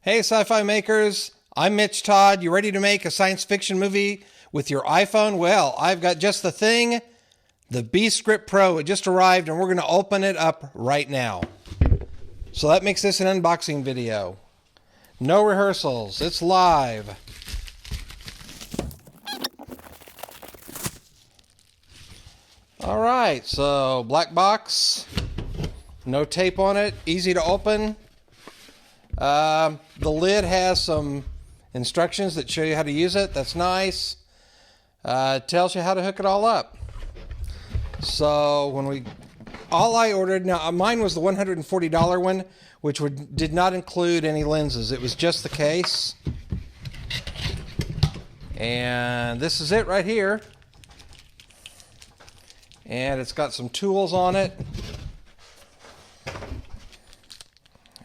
Hey, sci-fi makers, I'm Mitch Todd. You ready to make a science fiction movie with your iPhone? Well, I've got just the thing, the Beastgrip Pro. It just arrived and we're going to open it up right now. So that makes this an unboxing video. No rehearsals, it's live. Alright, so black box, no tape on it, easy to open. The lid has some instructions that show you how to use it. That's nice. It tells you how to hook it all up. So all I ordered, now mine was the $140 one, which did not include any lenses. It was just the case. And this is it right here. And it's got some tools on it.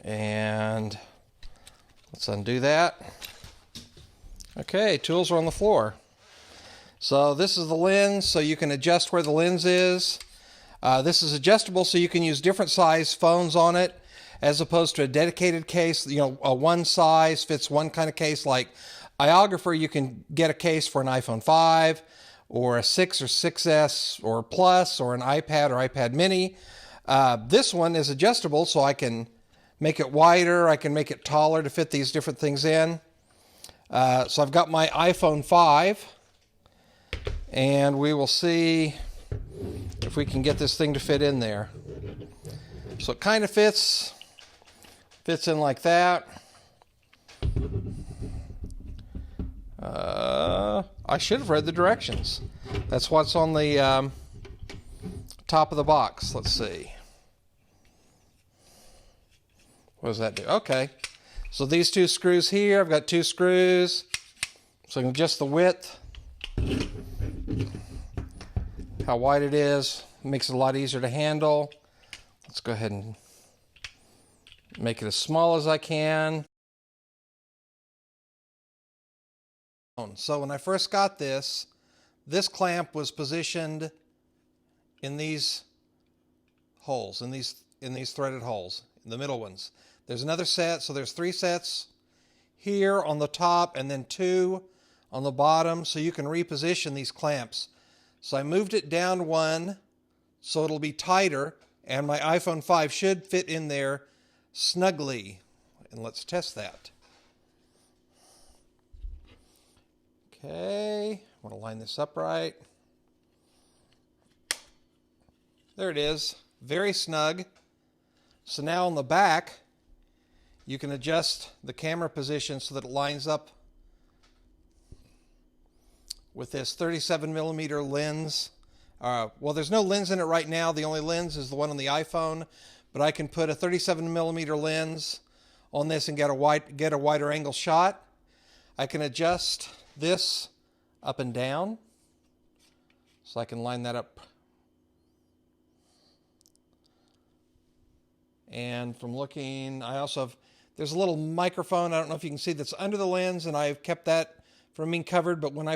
And let's undo that. Okay, tools are on the floor. So this is the lens, so you can adjust where the lens is. This is adjustable, so you can use different size phones on it, as opposed to a dedicated case. You know, a one size fits one kind of case. Like iographer, you can get a case for an iPhone 5, or a 6 or 6S or Plus, or an iPad or iPad Mini. This one is adjustable, so I can make it wider, I can make it taller to fit these different things in. So I've got my iPhone 5, and we will see if we can get this thing to fit in there. So it kind of fits in like that. I should have read the directions. That's what's on the top of the box. Let's see. What does that do? Okay, so these two screws here, I've got two screws, so I can adjust the width, how wide it is, makes it a lot easier to handle. Let's go ahead and make it as small as I can. So when I first got this clamp was positioned in these holes, in these threaded holes, the middle ones. There's another set, so there's 3 sets here on the top and then 2 on the bottom, so you can reposition these clamps. So I moved it down 1 so it'll be tighter, and my iPhone 5 should fit in there snugly. And let's test that. Okay, I want to line this up right. There it is, very snug. So now on the back, you can adjust the camera position so that it lines up with this 37mm lens. Well, there's no lens in it right now. The only lens is the one on the iPhone, but I can put a 37mm lens on this and get a wider angle shot. I can adjust this up and down, so I can line that up. And from looking, I also have, there's a little microphone, I don't know if you can see, that's under the lens, and I've kept that from being covered, but when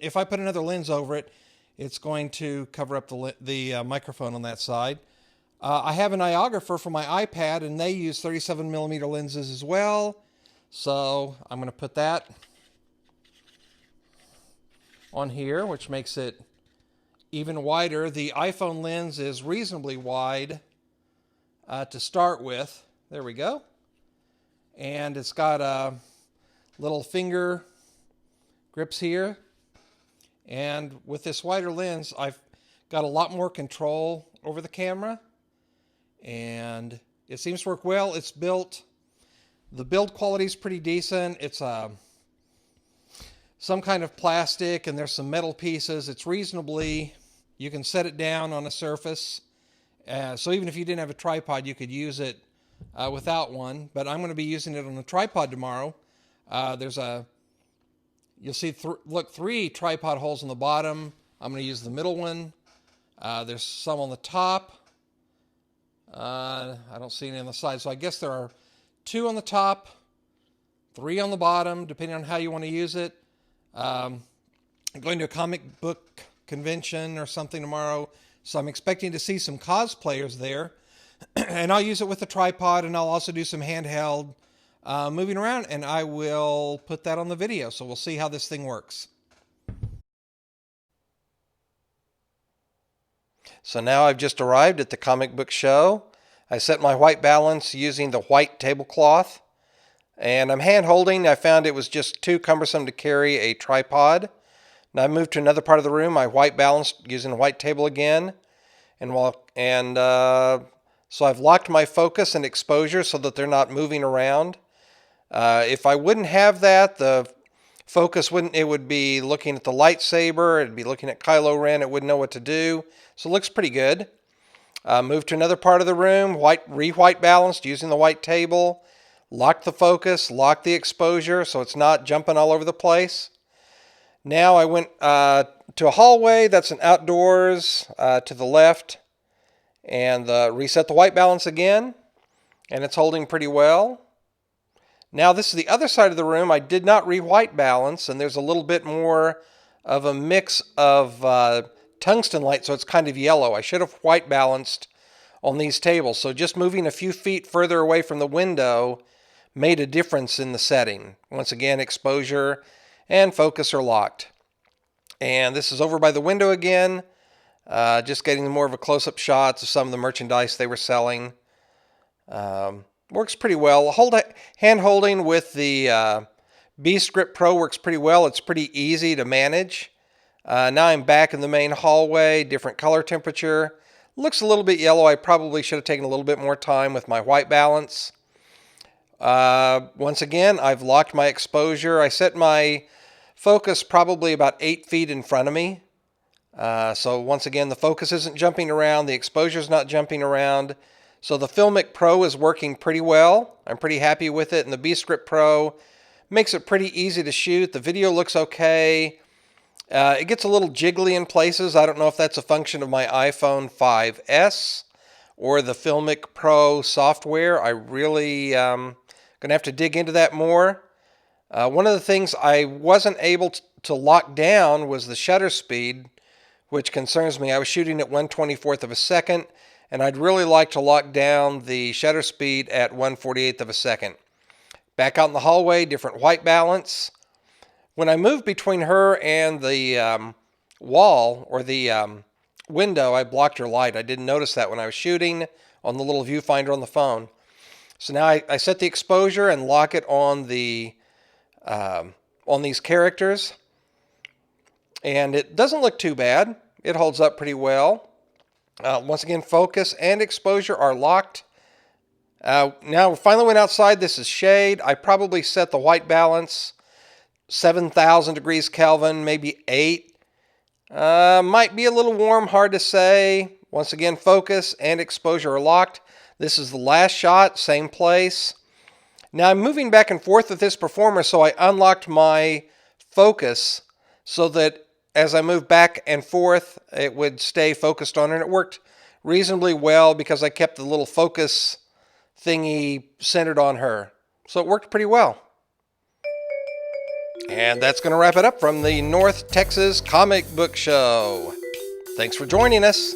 if I put another lens over it, it's going to cover up the microphone on that side. I have an iographer for my iPad, and they use 37mm lenses as well, so I'm going to put that on here, which makes it even wider. The iPhone lens is reasonably wide to start with. There we go. And it's got little finger grips here. And with this wider lens, I've got a lot more control over the camera. And it seems to work well. It's built, the build quality is pretty decent. It's some kind of plastic, and there's some metal pieces. It's reasonably, you can set it down on a surface. So even if you didn't have a tripod, you could use it without one. But I'm going to be using it on a tripod tomorrow. You'll see, 3 tripod holes on the bottom. I'm going to use the middle one. There's some on the top. I don't see any on the side. So I guess there are 2 on the top, 3 on the bottom, depending on how you want to use it. I'm going to a comic book convention or something tomorrow, so I'm expecting to see some cosplayers there. And I'll use it with a tripod, and I'll also do some handheld moving around, and I will put that on the video. So we'll see how this thing works. So now I've just arrived at the comic book show. I set my white balance using the white tablecloth, and I'm hand holding. I found it was just too cumbersome to carry a tripod. Now I moved to another part of the room. I white balanced using the white table again, so I've locked my focus and exposure so that they're not moving around. If I wouldn't have that, the focus wouldn't. It would be looking at the lightsaber. It'd be looking at Kylo Ren. It wouldn't know what to do. So it looks pretty good. Moved to another part of the room. Re-white balanced using the white table. Locked the focus. Locked the exposure so it's not jumping all over the place. Now I went to a hallway that's an outdoors to the left, and reset the white balance again, and it's holding pretty well. Now this is the other side of the room. I did not re-white balance, and there's a little bit more of a mix of tungsten light, so it's kind of yellow. I should have white balanced on these tables. So just moving a few feet further away from the window made a difference in the setting. Once again, exposure and focus are locked. And this is over by the window again. Just getting more of a close-up shots of some of the merchandise they were selling. Works pretty well. Hand holding with the Beastgrip Pro works pretty well. It's pretty easy to manage. Now I'm back in the main hallway, different color temperature. Looks a little bit yellow. I probably should have taken a little bit more time with my white balance. Once again, I've locked my exposure. I set my focus probably about 8 feet in front of me. So once again, the focus isn't jumping around. The exposure is not jumping around. So the FiLMiC Pro is working pretty well. I'm pretty happy with it. And the Beastgrip Pro makes it pretty easy to shoot. The video looks okay. It gets a little jiggly in places. I don't know if that's a function of my iPhone 5S or the FiLMiC Pro software. I really going to have to dig into that more. One of the things I wasn't able to lock down was the shutter speed, which concerns me. I was shooting at 1/24th of a second, and I'd really like to lock down the shutter speed at 1/48th of a second. Back out in the hallway, different white balance. When I moved between her and the wall or the window, I blocked her light. I didn't notice that when I was shooting on the little viewfinder on the phone. So now I set the exposure and lock it on the on these characters, and it doesn't look too bad. It holds up pretty well. Once again, focus and exposure are locked. Now we finally went outside. This is shade. I probably set the white balance 7,000 degrees Kelvin, maybe 8. Might be a little warm, hard to say. Once again, focus and exposure are locked. This is the last shot, same place. Now I'm moving back and forth with this performer, so I unlocked my focus so that as I moved back and forth, it would stay focused on her, and it worked reasonably well because I kept the little focus thingy centered on her. So it worked pretty well. And that's going to wrap it up from the North Texas Comic Book Show. Thanks for joining us.